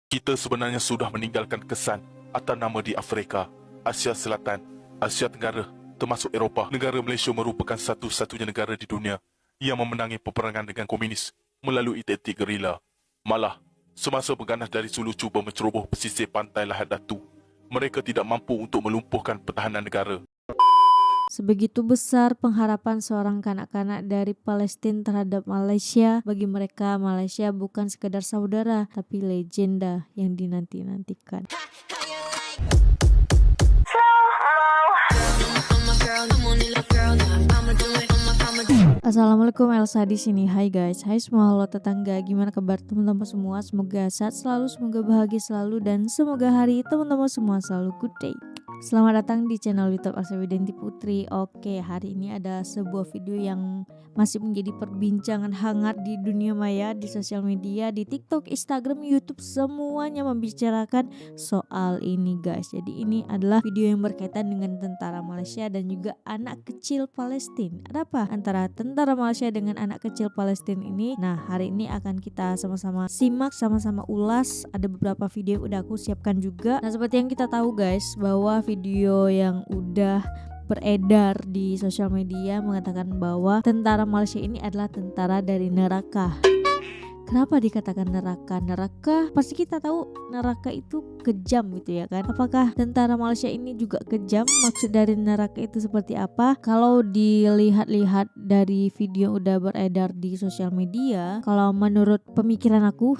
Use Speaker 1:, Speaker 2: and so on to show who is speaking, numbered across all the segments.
Speaker 1: Kita sebenarnya sudah meninggalkan kesan atau nama di Afrika, Asia Selatan, Asia Tenggara, termasuk Eropah. Negara Malaysia merupakan satu-satunya negara di dunia yang memenangi peperangan dengan komunis melalui taktik gerila. Malah, semasa pengganas dari Sulu cuba menceroboh pesisir pantai Lahad Datu, mereka tidak mampu untuk melumpuhkan pertahanan negara.
Speaker 2: Sebegitu besar pengharapan seorang kanak-kanak dari Palestina terhadap Malaysia. Bagi mereka, Malaysia bukan sekedar saudara, tapi legenda yang dinanti-nantikan. Assalamualaikum, Elsa di sini. Hai guys, hai semua, halo tetangga. Gimana kabar teman-teman semua? Semoga sehat selalu, semoga bahagia selalu, dan semoga hari teman-teman semua selalu good day. Selamat datang di channel YouTube Elsa Widianti Putri. Oke, hari ini ada sebuah video yang masih menjadi perbincangan hangat di dunia maya, di sosial media, di TikTok, Instagram, YouTube, semuanya membicarakan soal ini guys. Jadi ini adalah video yang berkaitan dengan tentara Malaysia dan juga anak kecil Palestina. Ada apa antara tentara Malaysia dengan anak kecil Palestina ini? Nah, hari ini akan kita sama-sama simak, sama-sama ulas. Ada beberapa video yang udah aku siapkan juga. Nah, seperti yang kita tahu guys, bahwa video yang udah beredar di sosial media mengatakan bahwa tentara Malaysia ini adalah tentara dari neraka. Kenapa dikatakan neraka? Neraka pasti kita tahu neraka itu kejam gitu ya kan. Apakah tentara Malaysia ini juga kejam? Maksud dari neraka itu seperti apa? Kalau dilihat-lihat dari video yang udah beredar di sosial media, kalau menurut pemikiran aku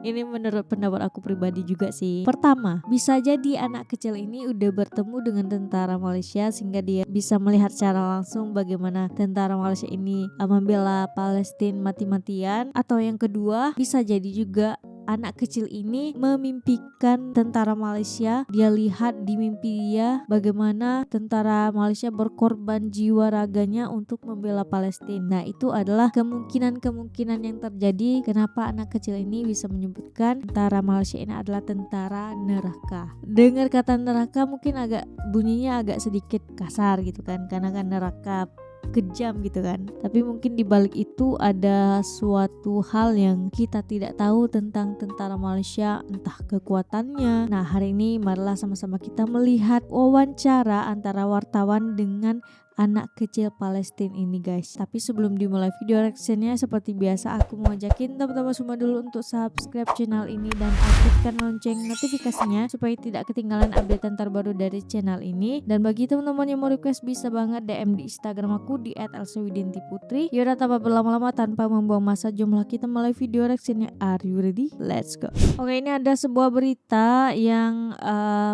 Speaker 2: ini menurut pendapat aku pribadi juga sih. Pertama, bisa jadi anak kecil ini udah bertemu dengan tentara Malaysia sehingga dia bisa melihat secara langsung bagaimana tentara Malaysia ini membela Palestina mati-matian. Atau yang kedua, bisa jadi juga anak kecil ini memimpikan tentara Malaysia. Dia lihat di mimpi dia bagaimana tentara Malaysia berkorban jiwa raganya untuk membela Palestina. Nah, itu adalah kemungkinan-kemungkinan yang terjadi kenapa anak kecil ini bisa menyebutkan tentara Malaysia ini adalah tentara neraka. Dengar kata neraka mungkin bunyinya agak sedikit kasar gitu kan, karena kan neraka kejam gitu kan. Tapi mungkin di balik itu ada suatu hal yang kita tidak tahu tentang tentara Malaysia, entah kekuatannya. Nah, hari ini marilah sama-sama kita melihat wawancara antara wartawan dengan anak kecil Palestina ini guys. Tapi sebelum dimulai video reactionnya, seperti biasa aku mau ajakin teman-teman semua dulu untuk subscribe channel ini dan aktifkan lonceng notifikasinya supaya tidak ketinggalan update terbaru dari channel ini. Dan bagi teman-teman yang mau request bisa banget DM di Instagram aku di @elsawidintiputri. Yaudah, tanpa berlama-lama, tanpa membuang masa, jomlah kita mulai video reactionnya. Are you ready? Let's go. Oke, ini ada sebuah berita yang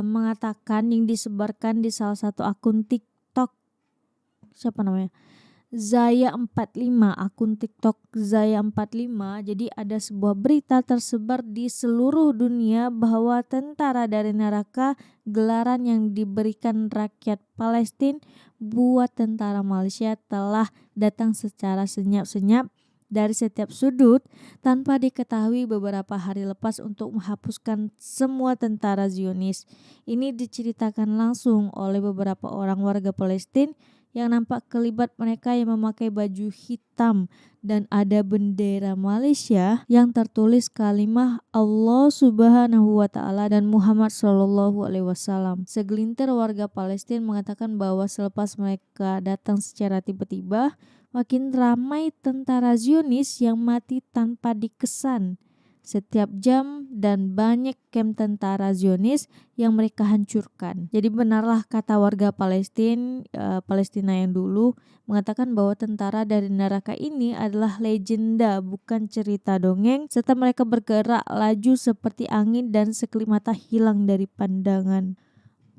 Speaker 2: mengatakan, yang disebarkan di salah satu akun TikTok. Siapa namanya? Zaya45, akun TikTok Zaya45. Jadi ada sebuah berita tersebar di seluruh dunia bahwa tentara dari neraka, gelaran yang diberikan rakyat Palestina buat tentara Malaysia, telah datang secara senyap-senyap dari setiap sudut tanpa diketahui beberapa hari lepas untuk menghapuskan semua tentara Zionis. Ini diceritakan langsung oleh beberapa orang warga Palestina yang nampak kelibat, mereka yang memakai baju hitam dan ada bendera Malaysia yang tertulis kalimah Allah Subhanahu wa taala dan Muhammad sallallahu alaihi wasallam. Segelintir warga Palestina mengatakan bahwa selepas mereka datang secara tiba-tiba, makin ramai tentara Zionis yang mati tanpa dikesan setiap jam dan banyak kamp tentara Zionis yang mereka hancurkan. Jadi benarlah kata warga Palestina yang dulu mengatakan bahwa tentara dari neraka ini adalah legenda, bukan cerita dongeng, serta mereka bergerak laju seperti angin dan sekelip mata hilang dari pandangan.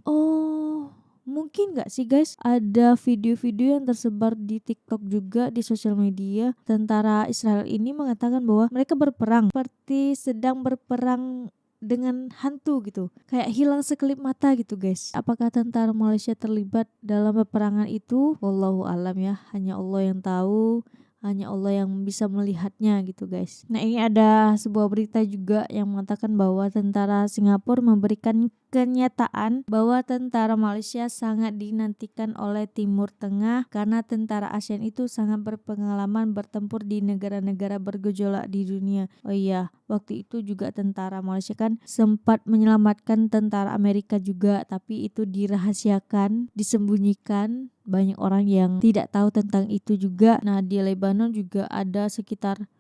Speaker 2: Oh, mungkin gak sih guys ada video-video yang tersebar di TikTok juga di sosial media, tentara Israel ini mengatakan bahwa mereka berperang seperti sedang berperang dengan hantu gitu, kayak hilang sekelip mata gitu guys. Apakah tentara Malaysia terlibat dalam peperangan itu? Wallahu alam ya, hanya Allah yang tahu. Hanya Allah yang bisa melihatnya gitu guys. Nah ini ada sebuah berita juga yang mengatakan bahwa tentara Singapura memberikan kenyataan bahwa tentara Malaysia sangat dinantikan oleh Timur Tengah karena tentara ASEAN itu sangat berpengalaman bertempur di negara-negara bergejolak di dunia. Oh iya, waktu itu juga tentara Malaysia kan sempat menyelamatkan tentara Amerika juga, tapi itu dirahasiakan, disembunyikan. Banyak orang yang tidak tahu tentang itu juga. Nah, di Lebanon juga ada sekitar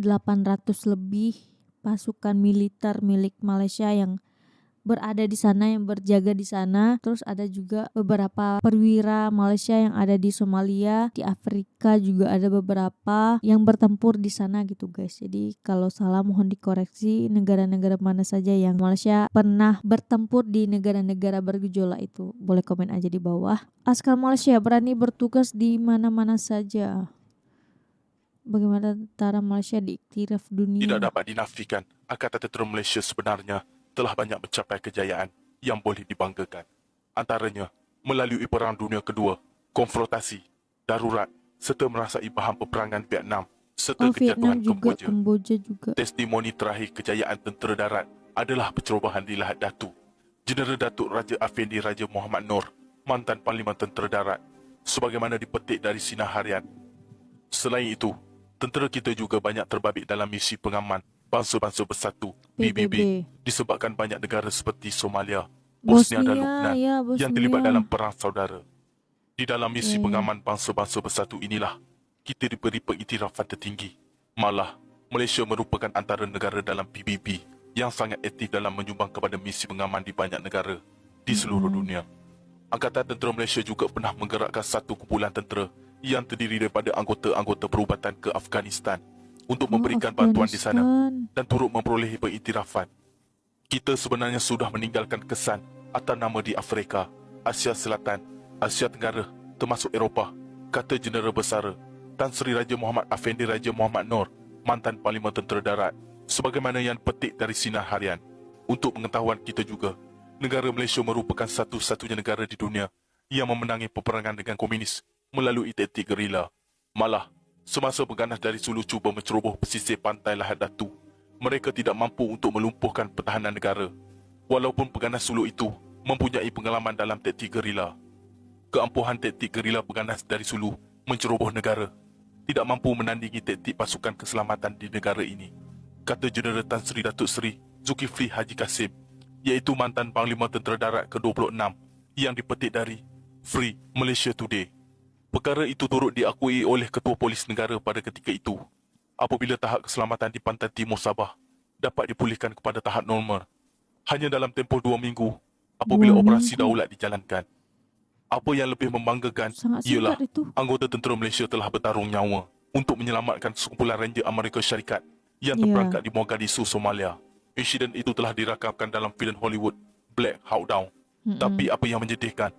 Speaker 2: 800 lebih pasukan militer milik Malaysia yang berada di sana, yang berjaga di sana. Terus ada juga beberapa perwira Malaysia yang ada di Somalia, di Afrika juga ada beberapa yang bertempur di sana gitu guys. Jadi kalau salah mohon dikoreksi, negara-negara mana saja yang Malaysia pernah bertempur di negara-negara bergejolak itu. Boleh komen aja di bawah. Askar Malaysia berani bertugas di mana-mana saja. Bagaimana tentara Malaysia diiktiraf
Speaker 1: Tidak
Speaker 2: dunia?
Speaker 1: dapat dinafikan, Angkatan Tentera Malaysia sebenarnya telah banyak mencapai kejayaan yang boleh dibanggakan. Antaranya, melalui Perang Dunia Kedua, konfrontasi, darurat, serta merasai bahan peperangan Vietnam, serta
Speaker 2: Oh,
Speaker 1: kejatuhan
Speaker 2: Vietnam juga,
Speaker 1: Kemboja.
Speaker 2: Kamboja juga.
Speaker 1: Testimoni terakhir kejayaan tentera darat adalah pencerobohan di Lahad Datu. Jeneral Datuk Raja Afendi Raja Muhammad Noor, mantan Parlimen Tentera Darat, sebagaimana dipetik dari Sinar Harian. Selain itu, tentera kita juga banyak terbabit dalam misi pengaman Bangsa-Bangsa Bersatu PBB disebabkan banyak negara seperti Somalia, Bosnia dan Lubnan
Speaker 2: ya
Speaker 1: yang terlibat dalam
Speaker 2: Bosnia.
Speaker 1: perang saudara. Di dalam misi
Speaker 2: Ya, ya.
Speaker 1: pengaman Bangsa-Bangsa Bersatu inilah kita diberi pengiktirafan tertinggi. Malah, Malaysia merupakan antara negara dalam PBB yang sangat aktif dalam menyumbang kepada misi pengaman di banyak negara di seluruh dunia. Angkatan Tentera Malaysia juga pernah menggerakkan satu kumpulan tentera yang terdiri daripada anggota-anggota perubatan ke Afghanistan untuk memberikan bantuan di sana dan turut memperolehi pengiktirafan. Kita sebenarnya sudah meninggalkan kesan atau nama di Afrika, Asia Selatan, Asia Tenggara, termasuk Eropah, kata Jeneral Besar Tan Sri Raja Muhammad Afendi Raja Muhammad Noor, mantan Parlimen Tentera Darat, sebagaimana yang petik dari Sinar Harian. Untuk pengetahuan kita juga, negara Malaysia merupakan satu-satunya negara di dunia yang memenangi peperangan dengan komunis melalui taktik gerila. Malah, semasa pengganas dari Sulu cuba menceroboh pesisir pantai Lahad Datu, mereka tidak mampu untuk melumpuhkan pertahanan negara. Walaupun pengganas Sulu itu mempunyai pengalaman dalam taktik gerila, keampuhan taktik gerila pengganas dari Sulu menceroboh negara tidak mampu menandingi taktik pasukan keselamatan di negara ini, kata Jeneral Tan Sri Datuk Seri Zulkifli Haji Kasim, iaitu mantan Panglima Tentera Darat ke-26 yang dipetik dari Free Malaysia Today. Perkara itu turut diakui oleh Ketua Polis Negara pada ketika itu, apabila tahap keselamatan di pantai timur Sabah dapat dipulihkan kepada tahap normal hanya dalam tempoh 2 minggu apabila operasi daulat dijalankan. Apa yang lebih membanggakan ialah anggota tentera Malaysia telah bertarung nyawa untuk menyelamatkan sekumpulan Ranger Amerika Syarikat yang terperangkap di Mogadishu, Somalia. Insiden itu telah dirakamkan dalam filem Hollywood Black Hawk Down. Tapi apa yang menyedihkan,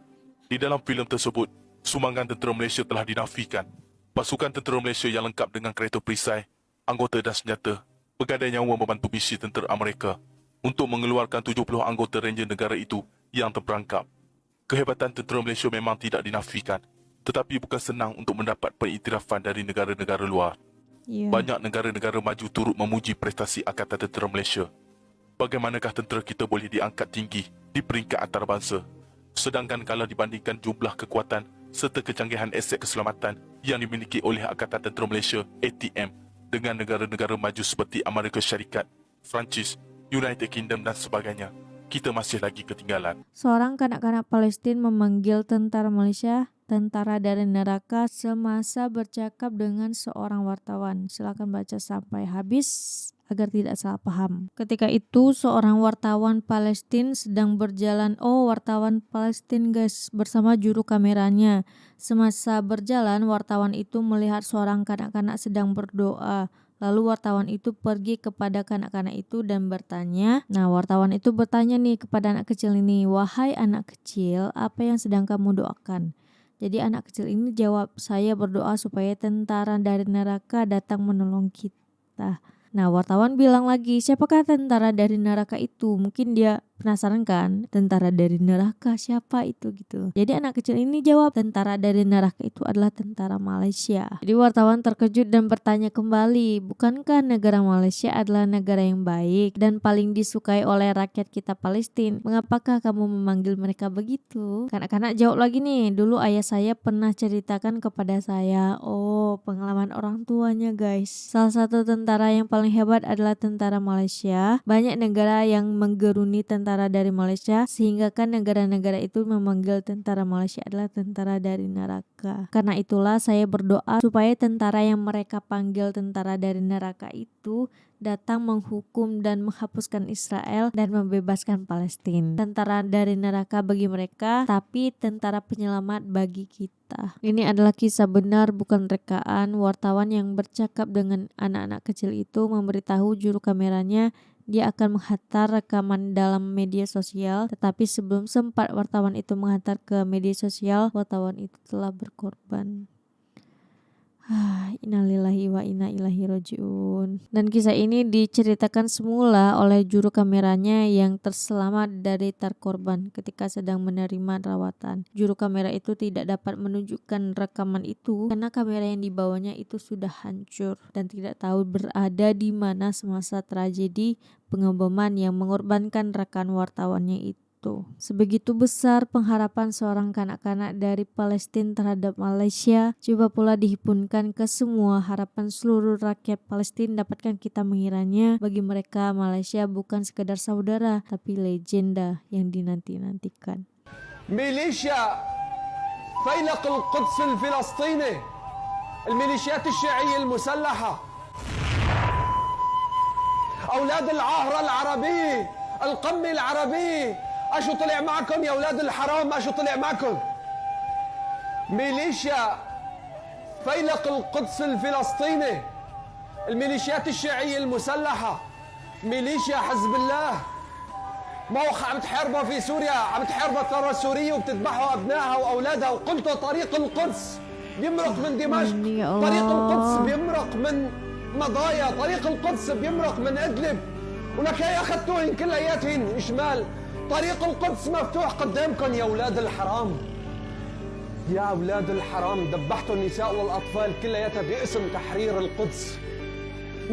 Speaker 1: di dalam filem tersebut, sumbangan tentera Malaysia telah dinafikan. Pasukan tentera Malaysia yang lengkap dengan kereta perisai, anggota dan senjata, bergadai nyawa membantu misi tentera Amerika untuk mengeluarkan 70 anggota Ranger negara itu yang terperangkap. Kehebatan tentera Malaysia memang tidak dinafikan, tetapi bukan senang untuk mendapat pengiktirafan dari negara-negara luar. Banyak negara-negara maju turut memuji prestasi Angkatan Tentera Malaysia. Bagaimanakah tentera kita boleh diangkat tinggi di peringkat antarabangsa, sedangkan kalau dibandingkan jumlah kekuatan serta kecanggihan aset keselamatan yang dimiliki oleh Angkatan Tentera Malaysia ATM dengan negara-negara maju seperti Amerika Syarikat, Perancis, United Kingdom dan sebagainya, kita masih lagi ketinggalan.
Speaker 2: Seorang kanak-kanak Palestina memanggil tentara Malaysia tentara dari neraka semasa bercakap dengan seorang wartawan. Silakan baca sampai habis agar tidak salah paham. Ketika itu seorang wartawan Palestina sedang berjalan, wartawan Palestina guys, bersama juru kameranya. Semasa berjalan, wartawan itu melihat seorang kanak-kanak sedang berdoa. Lalu wartawan itu pergi kepada kanak-kanak itu dan bertanya. Nah, wartawan itu bertanya nih kepada anak kecil ini, "Wahai anak kecil, apa yang sedang kamu doakan?" Jadi anak kecil ini jawab, "Saya berdoa supaya tentara dari neraka datang menolong kita." Nah, wartawan bilang lagi, "Siapakah tentara dari neraka itu?" Mungkin dia Penasaran kan? Tentara dari neraka siapa itu gitu. Jadi anak kecil ini jawab, tentara dari neraka itu adalah tentara Malaysia. Jadi wartawan terkejut dan bertanya kembali, bukankah negara Malaysia adalah negara yang baik dan paling disukai oleh rakyat kita Palestina? Mengapakah kamu memanggil mereka begitu? Kanak-kanak jawab lagi nih, dulu ayah saya pernah ceritakan kepada saya. Oh, pengalaman orang tuanya guys. Salah satu tentara yang paling hebat adalah tentara Malaysia. Banyak negara yang menggeruni tentara dari Malaysia, sehingga kan negara-negara itu memanggil tentara Malaysia adalah tentara dari neraka. Karena itulah saya berdoa supaya tentara yang mereka panggil tentara dari neraka itu datang menghukum dan menghapuskan Israel dan membebaskan Palestina. Tentara dari neraka bagi mereka, tapi tentara penyelamat bagi kita. Ini adalah kisah benar, bukan rekaan. Wartawan yang bercakap dengan anak-anak kecil itu memberitahu juru kameranya dia akan menghantar rekaman dalam media sosial, tetapi sebelum sempat wartawan itu menghantar ke media sosial, wartawan itu telah berkorban. Innalillahi wa inna ilaihi rajiun. Dan kisah ini diceritakan semula oleh juru kameranya yang terselamat dari terkorban ketika sedang menerima rawatan. Juru kamera itu tidak dapat menunjukkan rekaman itu karena kamera yang dibawanya itu sudah hancur dan tidak tahu berada di mana semasa tragedi pengeboman yang mengorbankan rekan wartawannya itu. Sebegitu besar pengharapan seorang kanak-kanak dari Palestina terhadap Malaysia, coba pula dihimpunkan ke semua harapan seluruh rakyat Palestina, dapatkah kita mengiranya bagi mereka Malaysia bukan sekadar saudara tapi legenda yang dinanti-nantikan.
Speaker 3: ميليشيا فيلق القدس الفلسطيني، الميليشيات الشيعية المسلحة، أولاد العاهرة العربية، القمة العربية، أشو طلع معكم يا أولاد الحرام؟ أشو طلع معكم؟ ميليشيا فيلق القدس الفلسطيني، الميليشيات الشيعية المسلحة، ميليشيا حزب الله، ما هو عم تحاربوا في سوريا، عم تحاربوا الثورة السورية وبتذبحوا أبنائها وأولادها، وقلتوا طريق القدس بيمرق من دمشق، طريق القدس بيمرق من مضايا، طريق القدس بيمرق من إدلب، ولك هي أخذتوهن كلياتهن شمال. طريق القدس مفتوح قدامكم يا أولاد الحرام، يا أولاد الحرام، ذبحتوا النساء والأطفال كلياتها باسم تحرير القدس.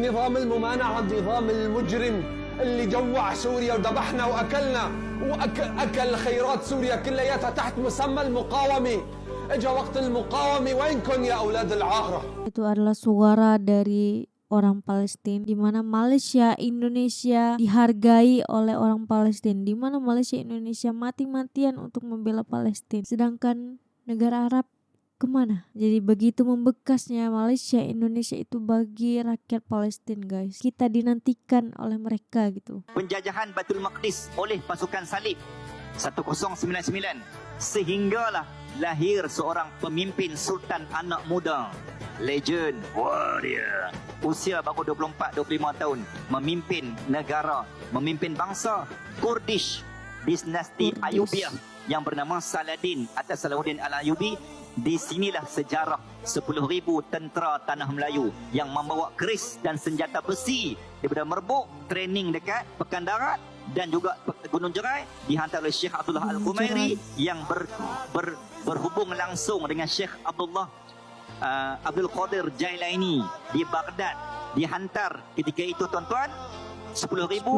Speaker 3: نظام الممانعة النظام المجرم اللي جوع سوريا وذبحنا وأكلنا وأكل خيرات سوريا كلياتها تحت مسمى المقاومة. إجا وقت المقاومة، وينكم يا أولاد العاهرة؟
Speaker 2: Itu adalah suara dari orang Palestina, di mana Malaysia, Indonesia dihargai oleh orang Palestina, di mana Malaysia, Indonesia mati-matian untuk membela Palestina, sedangkan negara Arab kemana? Jadi begitu membekasnya Malaysia, Indonesia itu bagi rakyat Palestina guys. Kita dinantikan oleh mereka gitu.
Speaker 4: Penjajahan Baitul Maqdis oleh pasukan salib 1099 sehinggalah lahir seorang pemimpin sultan anak muda, legend, warrior, usia baru 24-25 tahun, memimpin negara, memimpin bangsa Kurdish, dinasti Ayubiyah yang bernama Saladin atas Salahuddin Al-Ayubi. Di sinilah sejarah 10,000 tentera Tanah Melayu yang membawa keris dan senjata besi daripada Merbuk, training dekat Pekan Darat dan juga Gunung Jerai, dihantar oleh Syekh Abdullah Al-Khumairi yang berhubung langsung dengan Syekh Abdul Qadir Jailani di Baghdad. Dihantar ketika itu tuan-tuan 10,000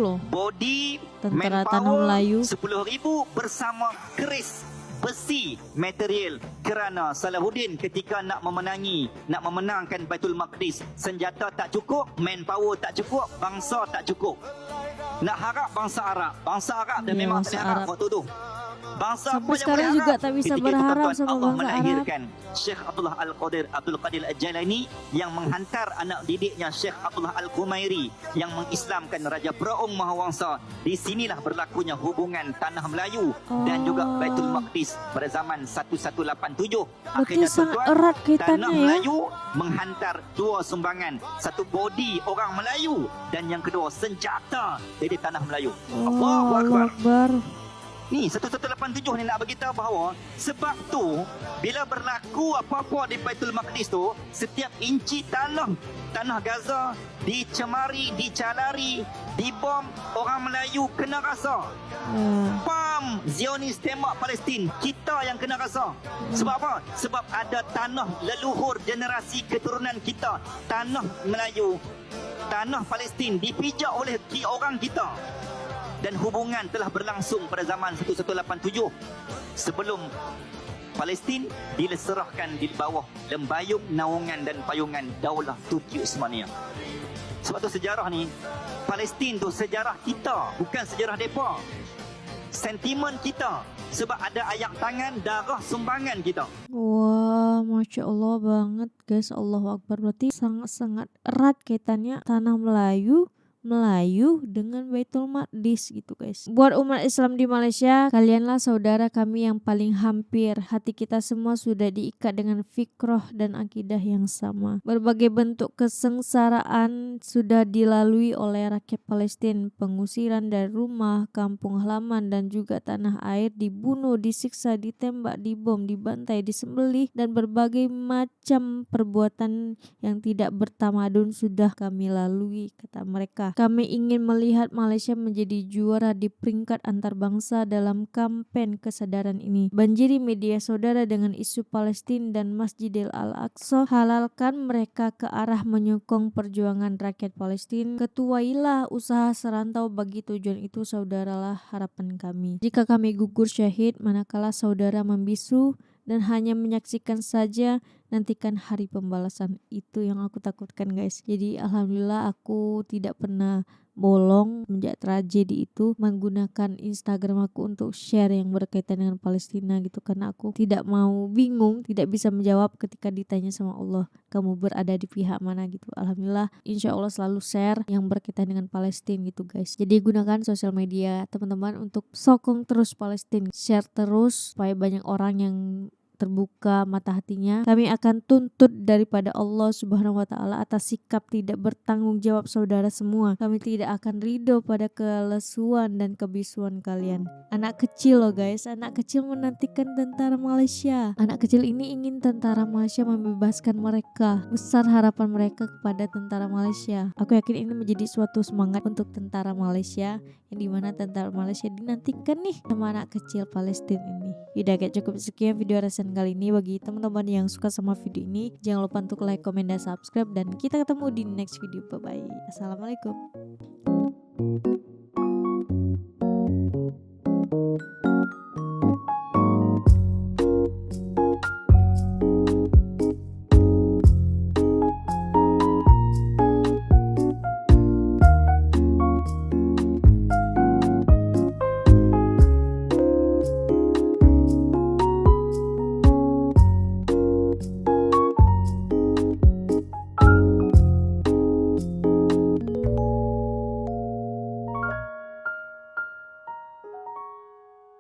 Speaker 2: loh
Speaker 4: body
Speaker 2: tentara Tanah
Speaker 4: manpower,
Speaker 2: Melayu.
Speaker 4: 10,000 bersama keris besi material, kerana Salahuddin ketika nak memenangkan Baitul Maqdis, senjata tak cukup, manpower tak cukup, bangsa tak cukup. Nak harap bangsa Arab dan
Speaker 2: Ya,
Speaker 4: memang
Speaker 2: bangsa
Speaker 4: tak harap
Speaker 2: Arab.
Speaker 4: waktu tu. Bangsa
Speaker 2: Sampai sekarang
Speaker 4: boleh
Speaker 2: juga
Speaker 4: berharap.
Speaker 2: tak bisa
Speaker 4: Ketika itu,
Speaker 2: berharap
Speaker 4: tuan-tuan,
Speaker 2: sama
Speaker 4: Allah
Speaker 2: bangsa Arab.
Speaker 4: melahirkan Syekh Abdullah Abdul Qadir Al-Jailani yang menghantar anak didiknya Syekh Abdullah Al-Khumairi yang mengislamkan Raja Braung Mahawangsa. Di sinilah berlakunya hubungan Tanah Melayu dan juga Baitul Maqdis pada zaman 1187.
Speaker 2: Berarti sangat erat kaitannya
Speaker 4: Tanah
Speaker 2: ya.
Speaker 4: Melayu menghantar dua sumbangan, satu body orang Melayu dan yang kedua senjata dari Tanah Melayu. Allahu
Speaker 2: Allah
Speaker 4: Akbar.
Speaker 2: Akbar.
Speaker 4: Ni 1187 ni nak beritahu bahawa sebab tu bila berlaku apa-apa di Baitul Maqdis tu, setiap inci tanah Gaza dicemari, dicalari, dibom, orang Melayu kena rasa. Pam Zionis tembak Palestin, kita yang kena rasa. Sebab apa? Sebab ada tanah leluhur generasi keturunan kita, tanah Melayu, tanah Palestin dipijak oleh orang kita. Dan hubungan telah berlangsung pada zaman 1187 sebelum Palestin dileserahkan di bawah lembayung, naungan dan payungan Daulah Turki Uthmaniyah. Sebab tu sejarah ni, Palestin tu sejarah kita, bukan sejarah mereka. Sentimen kita, sebab ada ayak tangan, darah sumbangan kita.
Speaker 2: Wah, Masya Allah banget guys. Allahu Akbar. Berarti sangat-sangat erat kaitannya tanah Melayu dengan Baitul Maqdis gitu guys. Buat umat Islam di Malaysia, kalianlah saudara kami yang paling hampir. Hati kita semua sudah diikat dengan fikrah dan akidah yang sama. Berbagai bentuk kesengsaraan sudah dilalui oleh rakyat Palestin. Pengusiran dari rumah, kampung halaman dan juga tanah air, dibunuh, disiksa, ditembak, dibom, dibantai, disembelih dan berbagai macam perbuatan yang tidak bertamadun sudah kami lalui, kata mereka. Kami ingin melihat Malaysia menjadi juara di peringkat antarbangsa dalam kampen kesadaran ini. Banjiri media saudara dengan isu Palestin dan Masjidil Al-Aqsa. Halalkan mereka ke arah menyokong perjuangan rakyat Palestin. Ketuailah usaha serantau bagi tujuan itu, saudaralah harapan kami. Jika kami gugur syahid, manakala saudara membisu dan hanya menyaksikan saja, nantikan hari pembalasan. Itu yang aku takutkan guys. Jadi alhamdulillah aku tidak pernah bolong sejak tragedi itu menggunakan Instagram aku untuk share yang berkaitan dengan Palestina gitu, karena aku tidak mau bingung, tidak bisa menjawab ketika ditanya sama Allah, kamu berada di pihak mana gitu. Alhamdulillah insya Allah selalu share yang berkaitan dengan Palestina gitu guys. Jadi gunakan sosial media teman-teman untuk sokong terus Palestina, share terus supaya banyak orang yang terbuka mata hatinya. Kami akan tuntut daripada Allah Subhanahu wa taala atas sikap tidak bertanggung jawab saudara semua. Kami tidak akan ridho pada kelesuan dan kebisuan kalian. Anak kecil loh guys, anak kecil menantikan tentara Malaysia. Anak kecil ini ingin tentara Malaysia membebaskan mereka. Besar harapan mereka kepada tentara Malaysia. Aku yakin ini menjadi suatu semangat untuk tentara Malaysia, yang dimana tentara Malaysia dinantikan nih sama anak kecil Palestina ini. Udah kayak cukup sekian video reaction kali ini. Bagi teman-teman yang suka sama video ini, jangan lupa untuk like, komen, dan subscribe. Dan kita ketemu di next video. Bye bye. Assalamualaikum.